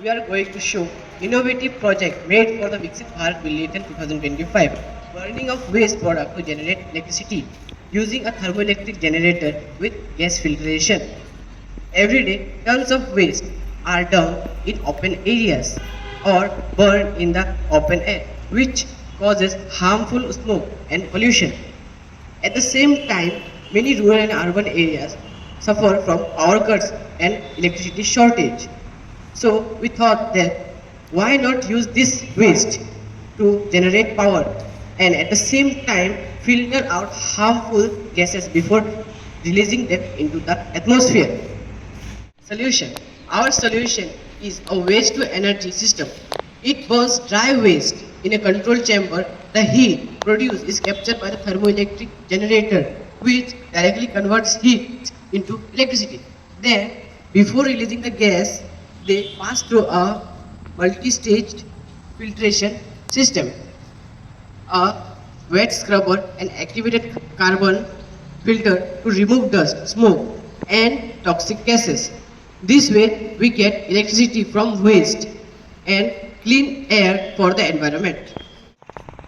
we are going to show innovative project made for the Viksit Bharat Bulletin 2025. Burning of waste product to generate electricity using a thermoelectric generator with gas filtration. Every day, tons of waste are dumped in open areas or burned in the open air, which causes harmful smoke and pollution. At the same time, many rural and urban areas suffer from power cuts and electricity shortage. So we thought that why not use this waste to generate power and at the same time filter out harmful gases before releasing them into the atmosphere. Solution. Our solution is a waste to energy system. It burns dry waste in a controlled chamber. The heat produced is captured by the thermoelectric generator, which directly converts heat into electricity. Then, before releasing the gas, they pass through a multi-staged filtration system. A wet scrubber and activated carbon filter to remove dust, smoke, and toxic gases. This way, we get electricity from waste and clean air for the environment.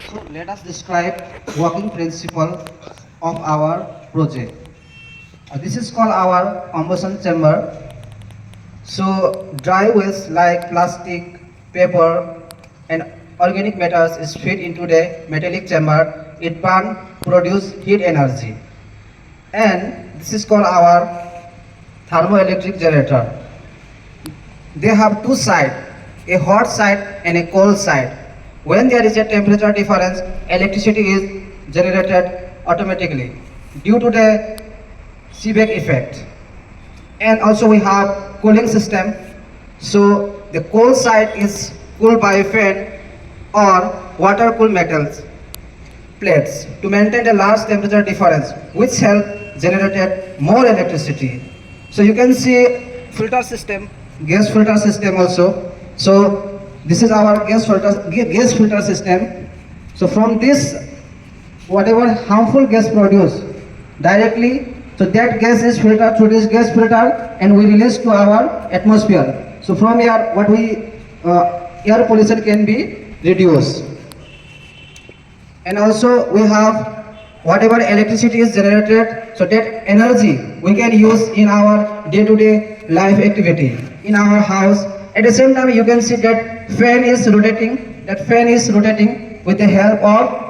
So let us describe working principle of our project. This is called our combustion chamber. So dry waste like plastic, paper and organic matters is fed into the metallic chamber. It burn produce heat energy. And this is called our thermoelectric generator. They have two sides, a hot side and a cold side. When there is a temperature difference, electricity is generated automatically due to the Seebeck effect. And also we have cooling system. So the cold side is cooled by a fan or water cooled metals plates to maintain a large temperature difference, which help generated more electricity. So you can see filter system, gas filter system also. So this is our gas filter system. So from this, whatever harmful gas produced directly, so that gas is filtered through this gas filter and we release to our atmosphere. So from here, what we air pollution can be reduced. And also we have whatever electricity is generated, so that energy we can use in our day-to-day life activity in our house. At the same time, you can see that fan is rotating. That fan is rotating with the help of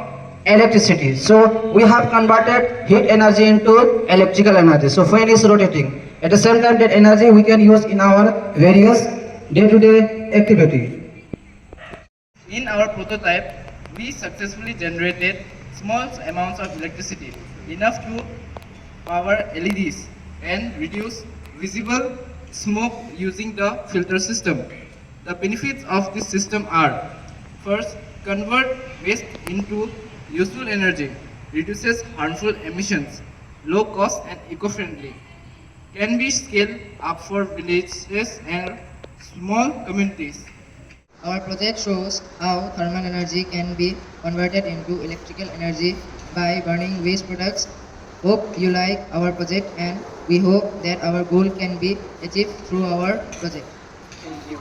electricity. So we have converted heat energy into electrical energy. So fan is rotating. At the same time, that energy we can use in our various day-to-day activity. In our prototype, we successfully generated small amounts of electricity, enough to power LEDs and reduce visible smoke using the filter system. The benefits of this system are: first, convert waste into useful energy, reduces harmful emissions, low cost and eco-friendly, can be scaled up for villages and small communities. Our project shows how thermal energy can be converted into electrical energy by burning waste products. Hope you like our project and we hope that our goal can be achieved through our project. Thank you.